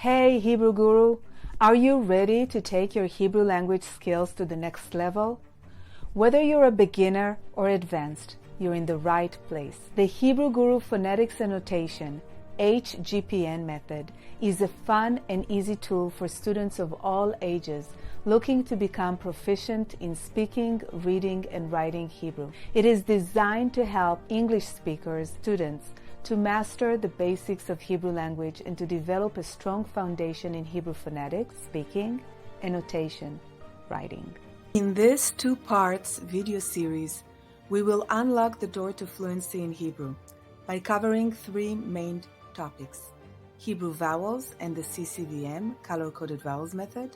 Hey Hebrew Guru, are you ready to take your Hebrew language skills to the next level? Whether you're a beginner or advanced, you're in the right place. The Hebrew Guru Phonetics Notation, HGPN method, is a fun and easy tool for students of all ages looking to become proficient in speaking, reading, and writing Hebrew. It is designed to help English speakers, students, to master the basics of Hebrew language and to develop a strong foundation in Hebrew phonetics, speaking, and notation, writing. In this two-parts video series, we will unlock the door to fluency in Hebrew by covering three main topics: Hebrew vowels and the CCVM, Color Coded Vowels Method,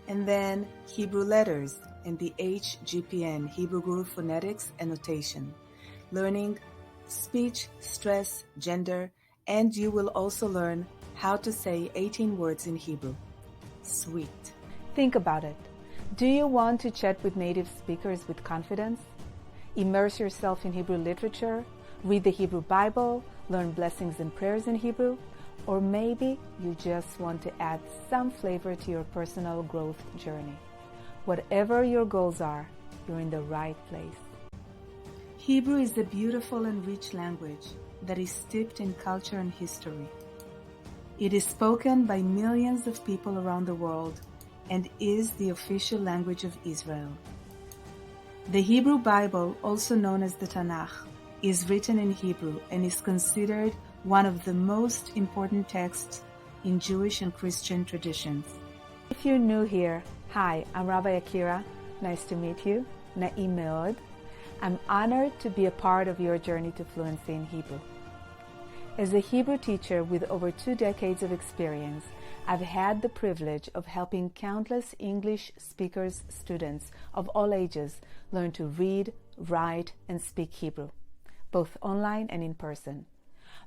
and then Hebrew letters and the HGPN, Hebrew Guru Phonetics Notation, learning speech, stress, gender, and you will also learn how to say 18 words in Hebrew. Sweet. Think about it. Do you want to chat with native speakers with confidence? Immerse yourself in Hebrew literature? Read the Hebrew Bible? Learn blessings and prayers in Hebrew? Or maybe you just want to add some flavor to your personal growth journey. Whatever your goals are, you're in the right place. Hebrew is a beautiful and rich language that is steeped in culture and history. It is spoken by millions of people around the world and is the official language of Israel. The Hebrew Bible, also known as the Tanakh, is written in Hebrew and is considered one of the most important texts in Jewish and Christian traditions. If you're new here, hi, I'm Rabbi Akira. Nice to meet you. Na'im me'od. I'm honored to be a part of your journey to fluency in Hebrew. As a Hebrew teacher with over 2 decades of experience, I've had the privilege of helping countless English speakers, students of all ages learn to read, write, and speak Hebrew, both online and in person.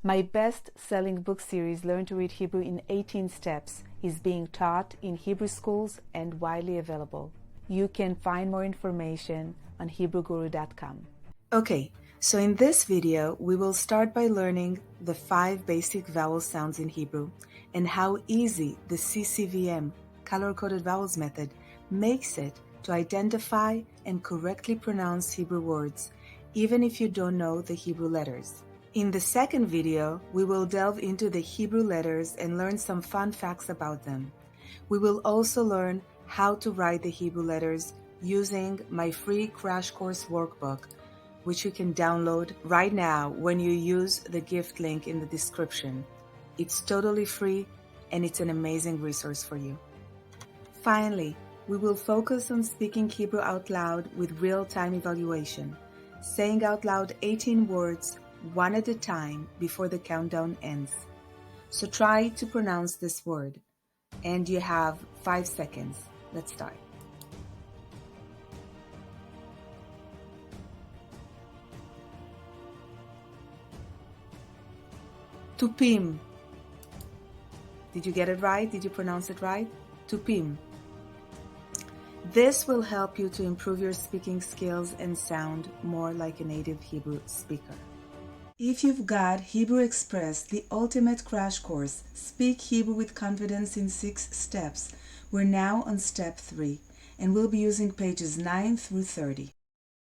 My best-selling book series, Learn to Read Hebrew in 18 Steps, is being taught in Hebrew schools and widely available. You can find more information on HebrewGuru.com. Okay, so in this video, we will start by learning the 5 basic vowel sounds in Hebrew and how easy the CCVM, Color Coded Vowels Method, makes it to identify and correctly pronounce Hebrew words, even if you don't know the Hebrew letters. In the second video, we will delve into the Hebrew letters and learn some fun facts about them. We will also learn how to write the Hebrew letters using my free crash course workbook, which you can download right now when you use the gift link in the description. It's totally free and it's an amazing resource for you. Finally, we will focus on speaking Hebrew out loud with real-time evaluation, saying out loud 18 words one at a time before the countdown ends. So try to pronounce this word, and you have 5 seconds. Let's start. Tupim. Did you get it right? Did you pronounce it right? Tupim. This will help you to improve your speaking skills and sound more like a native Hebrew speaker. If you've got Hebrew Express, the ultimate crash course, Speak Hebrew with Confidence in 6 Steps, we're now on step 3, and we'll be using pages 9 through 30.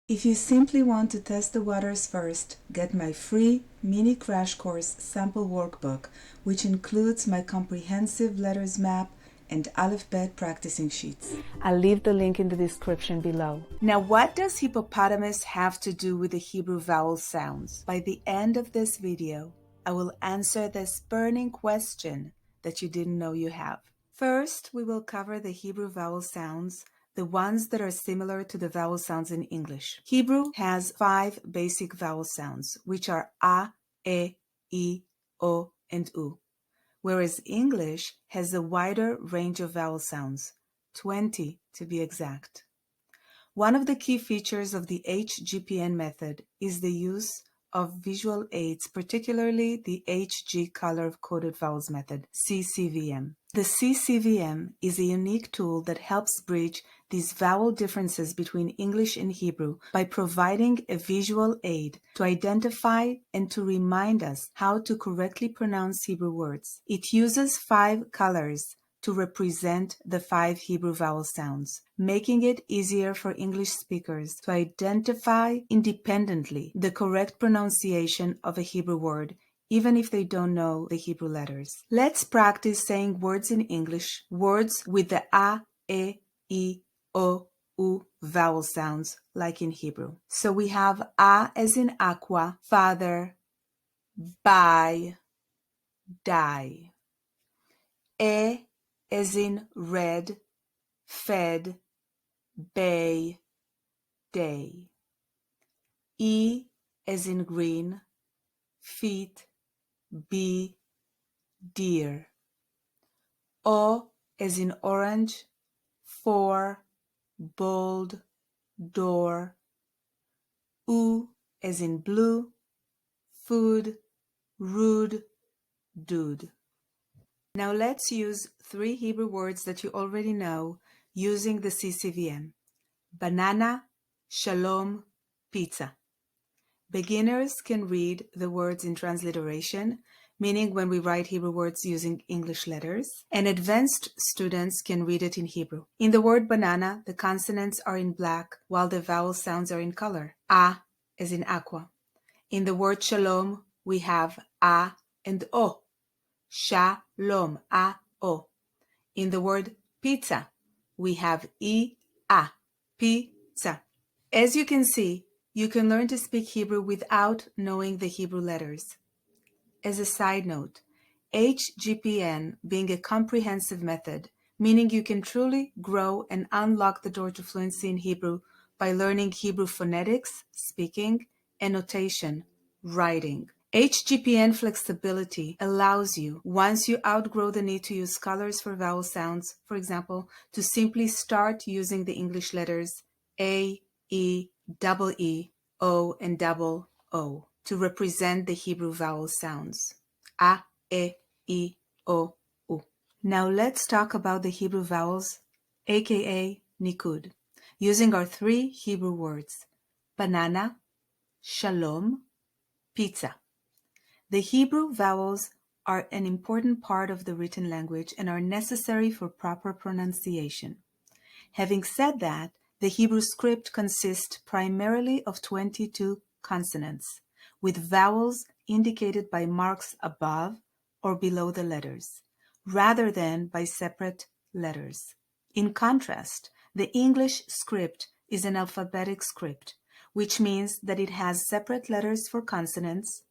If you simply want to test the waters first, get my free mini crash course sample workbook, which includes my comprehensive letters map and alphabet practicing sheets. I'll leave the link in the description below. Now, what does hippopotamus have to do with the Hebrew vowel sounds? By the end of this video, I will answer this burning question that you didn't know you have. First, we will cover the Hebrew vowel sounds, the ones that are similar to the vowel sounds in English. Hebrew has 5 basic vowel sounds, which are a, e, o, and u, whereas English has a wider range of vowel sounds, 20 to be exact. One of the key features of the HGPN method is the use of visual aids, particularly the HG Color Coded Vowels Method, CCVM. The CCVM is a unique tool that helps bridge these vowel differences between English and Hebrew by providing a visual aid to identify and to remind us how to correctly pronounce Hebrew words. It uses 5 colors to represent the 5 Hebrew vowel sounds, making it easier for English speakers to identify independently the correct pronunciation of a Hebrew word, even if they don't know the Hebrew letters. Let's practice saying words in English, words with the A, E, I, O, U vowel sounds, like in Hebrew. So we have A as in aqua, father, buy, die. E as in red, fed, bay, day. E as in green, feet, bee, deer. O as in orange, for, bold, door. U as in blue, food, rude, dude. Now let's use 3 Hebrew words that you already know using the CCVM. Banana, shalom, pizza. Beginners can read the words in transliteration, meaning when we write Hebrew words using English letters, and advanced students can read it in Hebrew. In the word banana, the consonants are in black while the vowel sounds are in color. A as in aqua. In the word shalom, we have A and O. Shalom, A, O. In the word pizza, we have I, A, pizza. As you can see, you can learn to speak Hebrew without knowing the Hebrew letters. As a side note, HGPN being a comprehensive method, meaning you can truly grow and unlock the door to fluency in Hebrew by learning Hebrew phonetics, speaking, and notation, writing. HGPN flexibility allows you, once you outgrow the need to use colors for vowel sounds, for example, to simply start using the English letters A, E, double E, O, and double O to represent the Hebrew vowel sounds. A, E, I, O, U. Now let's talk about the Hebrew vowels, aka Nikud, using our 3 Hebrew words, banana, shalom, pizza. The Hebrew vowels are an important part of the written language and are necessary for proper pronunciation. Having said that, the Hebrew script consists primarily of 22 consonants, with vowels indicated by marks above or below the letters, rather than by separate letters. In contrast, the English script is an alphabetic script, which means that it has separate letters for consonants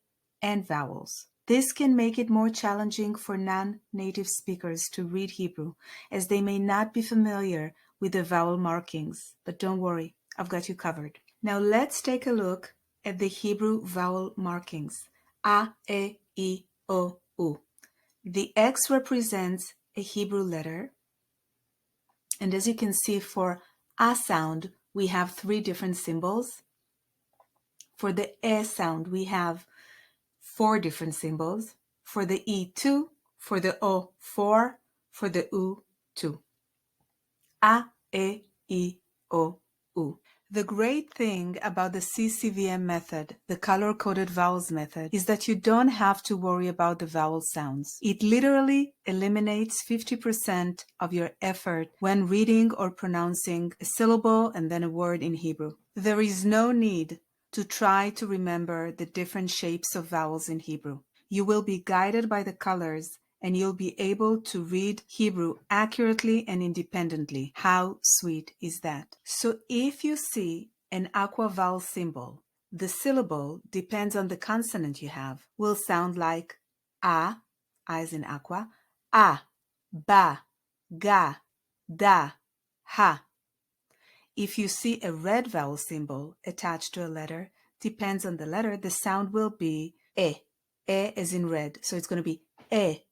and vowels. This can make it more challenging for non-native speakers to read Hebrew, as they may not be familiar with the vowel markings. But don't worry, I've got you covered. Now let's take a look at the Hebrew vowel markings. A, E, I, O, U. The X represents a Hebrew letter. And as you can see, for A sound, we have 3 different symbols. For the E sound, we have 4 different symbols. For the E, 2. For the O, 4. For the U, 2. A, E, I, O, U. The great thing about the CCVM method, the Color Coded Vowels Method, is that you don't have to worry about the vowel sounds. It literally eliminates 50% of your effort when reading or pronouncing a syllable and then a word in Hebrew. There is no need to try to remember the different shapes of vowels in Hebrew. You will be guided by the colors and you'll be able to read Hebrew accurately and independently. How sweet is that? So if you see an aqua vowel symbol, the syllable depends on the consonant you have, will sound like A as in aqua, A, Ba, Ga, Da, Ha. If you see a red vowel symbol attached to a letter, depends on the letter, the sound will be E. E as in red, so it's going to be E,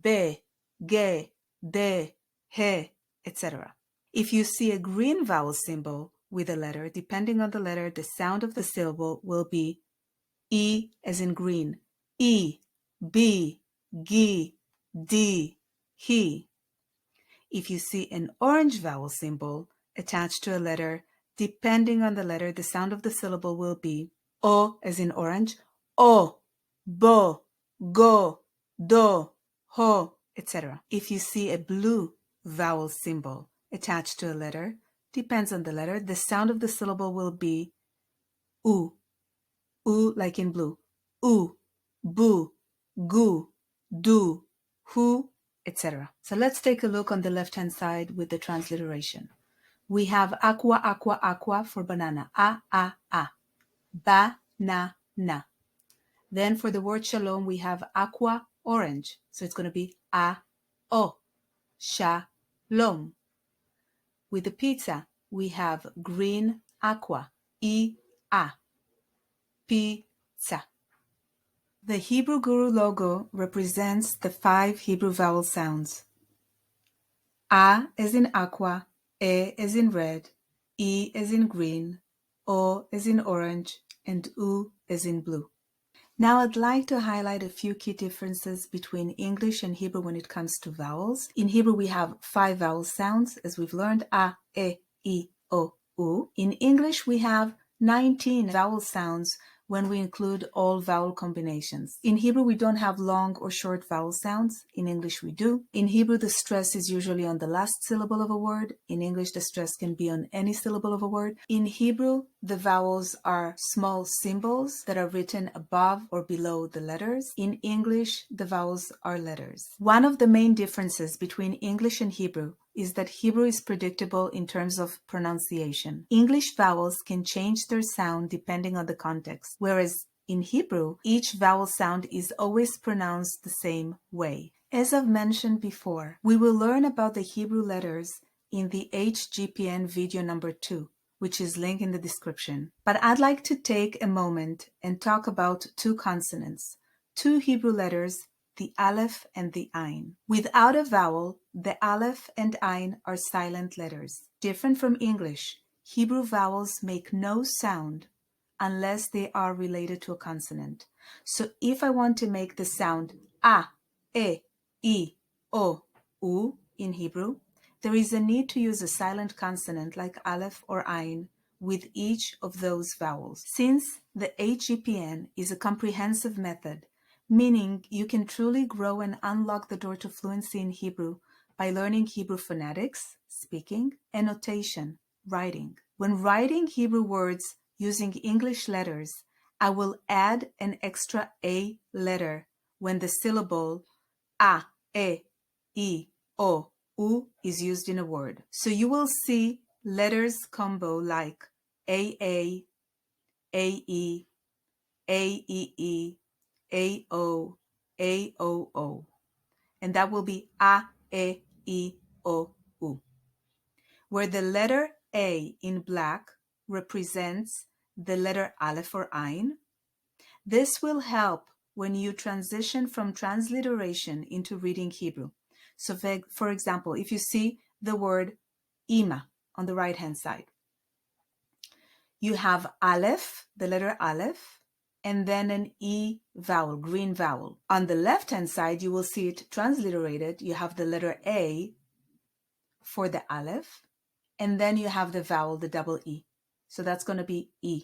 Be, Ge, De, He, etc. If you see a green vowel symbol with a letter, depending on the letter, the sound of the syllable will be E as in green. E, B, G, D, he. If you see an orange vowel symbol attached to a letter, depending on the letter, the sound of the syllable will be O as in orange, O, Bo, Go, Do, Ho, etc. If you see a blue vowel symbol attached to a letter, depends on the letter, the sound of the syllable will be U, U like in blue, U, Bu, Gu, Du, Hu, etc. So let's take a look on the left-hand side with the transliteration. We have aqua, aqua, aqua for banana. A, a, a. Ba, na, na. Then for the word shalom, we have aqua, orange. So it's going to be a, o. Shalom. With the pizza, we have green, aqua. I, a. Pizza. The Hebrew Guru logo represents the 5 Hebrew vowel sounds. A as in aqua, E as in red, I as in green, O as in orange, and U as in blue. Now I'd like to highlight a few key differences between English and Hebrew when it comes to vowels. In Hebrew we have 5 vowel sounds, as we've learned, A, E, I, O, U. In English we have 19 vowel sounds when we include all vowel combinations. In Hebrew, we don't have long or short vowel sounds. In English, we do. In Hebrew, the stress is usually on the last syllable of a word. In English, the stress can be on any syllable of a word. In Hebrew, the vowels are small symbols that are written above or below the letters. In English, the vowels are letters. One of the main differences between English and Hebrew is that Hebrew is predictable in terms of pronunciation. English vowels can change their sound depending on the context, whereas in Hebrew, each vowel sound is always pronounced the same way. As I've mentioned before, we will learn about the Hebrew letters in the HGPN video number 2, which is linked in the description. But I'd like to take a moment and talk about 2 consonants, 2 Hebrew letters, the Aleph and the Ayin. Without a vowel, the Aleph and Ayin are silent letters. Different from English, Hebrew vowels make no sound unless they are related to a consonant. So if I want to make the sound A, E, I, O, U in Hebrew, there is a need to use a silent consonant like Aleph or Ayin with each of those vowels. Since the HGPN is a comprehensive method, meaning you can truly grow and unlock the door to fluency in Hebrew by learning Hebrew phonetics, speaking, and notation, writing. When writing Hebrew words using English letters, I will add an extra A letter when the syllable A, E, I, O, U is used in a word. So you will see letters combo like AA, AE, AEE, AO, AOO, and that will be A, E, I, O, U, where the letter A in black represents the letter Aleph or Ayin. This will help when you transition from transliteration into reading Hebrew. So for example, if you see the word Ima on the right-hand side, you have Aleph, the letter Aleph, and then an E vowel, green vowel. On the left-hand side, you will see it transliterated. You have the letter A for the Aleph, and then you have the vowel, the double E. So that's going to be E.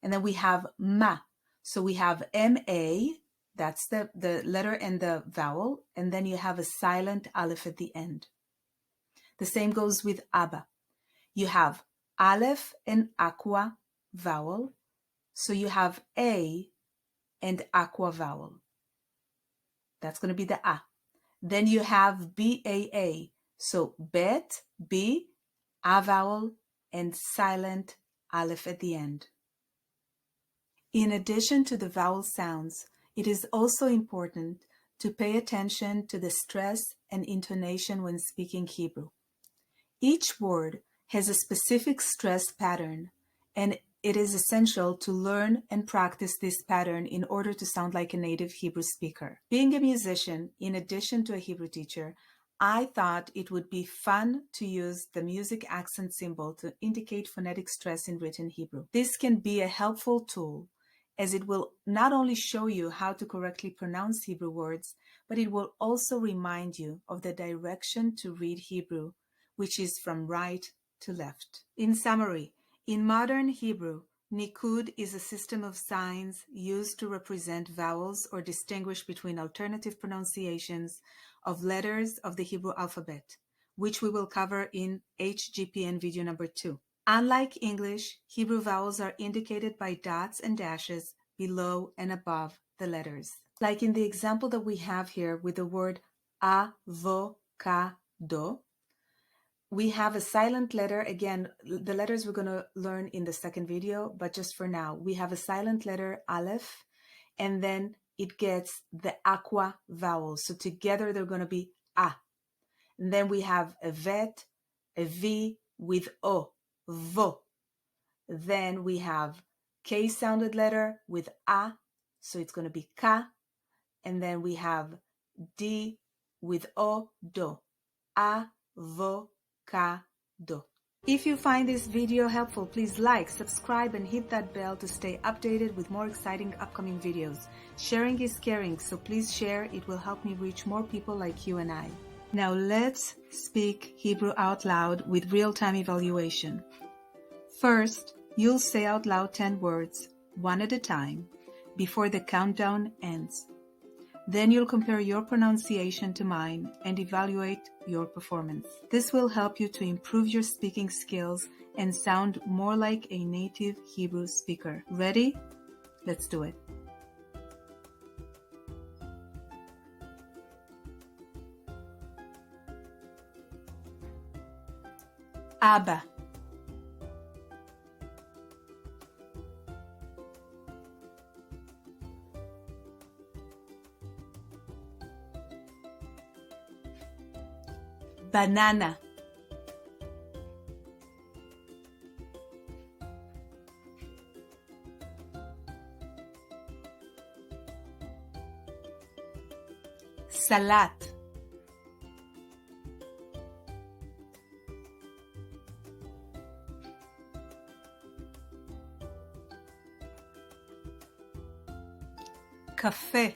And then we have Ma. So we have M-A, that's the letter and the vowel, and then you have a silent Aleph at the end. The same goes with Abba. You have Aleph and Aqua vowel, so you have A and Aqua vowel. That's going to be the A. Then you have B-A-A, so Bet, B, A vowel, and silent Aleph at the end. In addition to the vowel sounds, it is also important to pay attention to the stress and intonation when speaking Hebrew. Each word has a specific stress pattern, and it is essential to learn and practice this pattern in order to sound like a native Hebrew speaker. Being a musician, in addition to a Hebrew teacher, I thought it would be fun to use the music accent symbol to indicate phonetic stress in written Hebrew. This can be a helpful tool, as it will not only show you how to correctly pronounce Hebrew words, but it will also remind you of the direction to read Hebrew, which is from right to left. In summary, in modern Hebrew, Nikud is a system of signs used to represent vowels or distinguish between alternative pronunciations of letters of the Hebrew alphabet, which we will cover in HGPN video number 2. Unlike English, Hebrew vowels are indicated by dots and dashes below and above the letters. Like in the example that we have here with the word avocado, we have a silent letter. Again, the letters we're going to learn in the second video, but just for now, we have a silent letter Aleph, and then it gets the aqua vowel. So together they're going to be A. And then we have a vet, a V with O, vo. Then we have K sounded letter with A, so it's going to be Ka. And then we have D with O, do, avocado. If you find this video helpful, please like, subscribe, and hit that bell to stay updated with more exciting upcoming videos. Sharing is caring, so please share. It will help me reach more people like you and I. Now let's speak Hebrew out loud with real-time evaluation. First, you'll say out loud 10 words, one at a time, before the countdown ends. Then you'll compare your pronunciation to mine and evaluate your performance. This will help you to improve your speaking skills and sound more like a native Hebrew speaker. Ready? Let's do it. Abba. Banana. Salat. Café.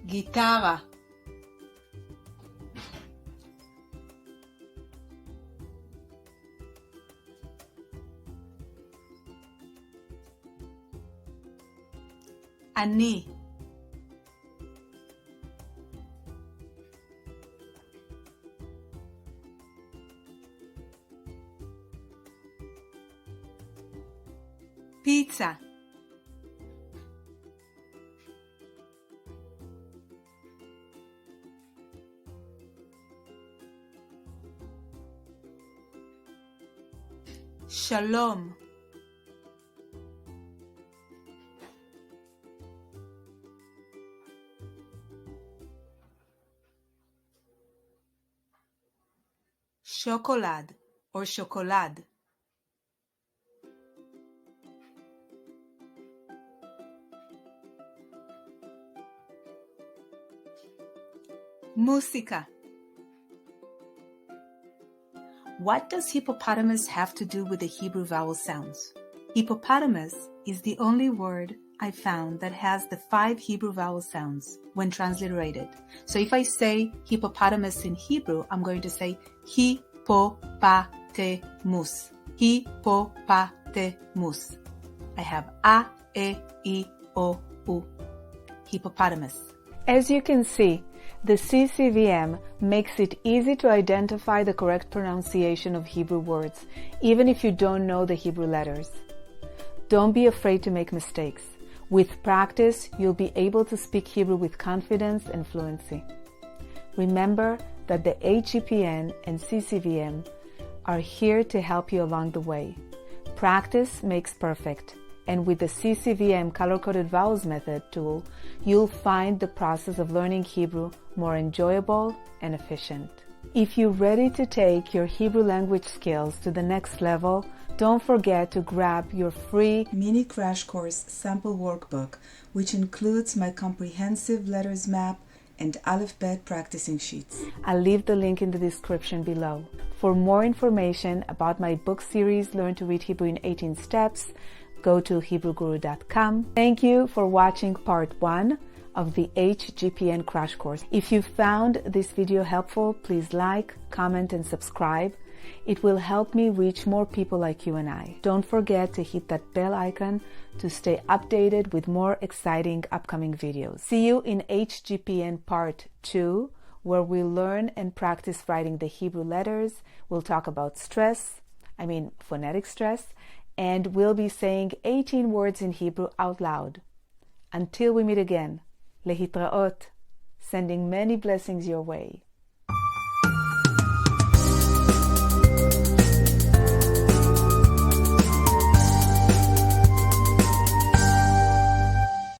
Guitarra. Ani. Pizza. Shalom. Chocolate or chocolade. Música. What does hippopotamus have to do with the Hebrew vowel sounds? Hippopotamus is the only word I found that has the 5 Hebrew vowel sounds when transliterated. So if I say hippopotamus in Hebrew, I'm going to say hippopatemus. Hippopatemus. I have A, E, I, O, U. Hippopotamus. As you can see, the CCVM makes it easy to identify the correct pronunciation of Hebrew words, even if you don't know the Hebrew letters. Don't be afraid to make mistakes. With practice, you'll be able to speak Hebrew with confidence and fluency. Remember that the HGPN and CCVM are here to help you along the way. Practice makes perfect. And with the CCVM Color Coded Vowels Method tool, you'll find the process of learning Hebrew more enjoyable and efficient. If you're ready to take your Hebrew language skills to the next level, don't forget to grab your free mini crash course sample workbook, which includes my comprehensive letters map and Aleph-Bet practicing sheets. I'll leave the link in the description below. For more information about my book series, Learn to Read Hebrew in 18 Steps, go to HebrewGuru.com. Thank you for watching part 1 of the HGPN crash course. If you found this video helpful, please like, comment, and subscribe. It will help me reach more people like you and I. Don't forget to hit that bell icon to stay updated with more exciting upcoming videos. See you in HGPN part 2, where we'll learn and practice writing the Hebrew letters. We'll talk about phonetic stress, and we'll be saying 18 words in Hebrew out loud. Until we meet again, lehitraot, sending many blessings your way.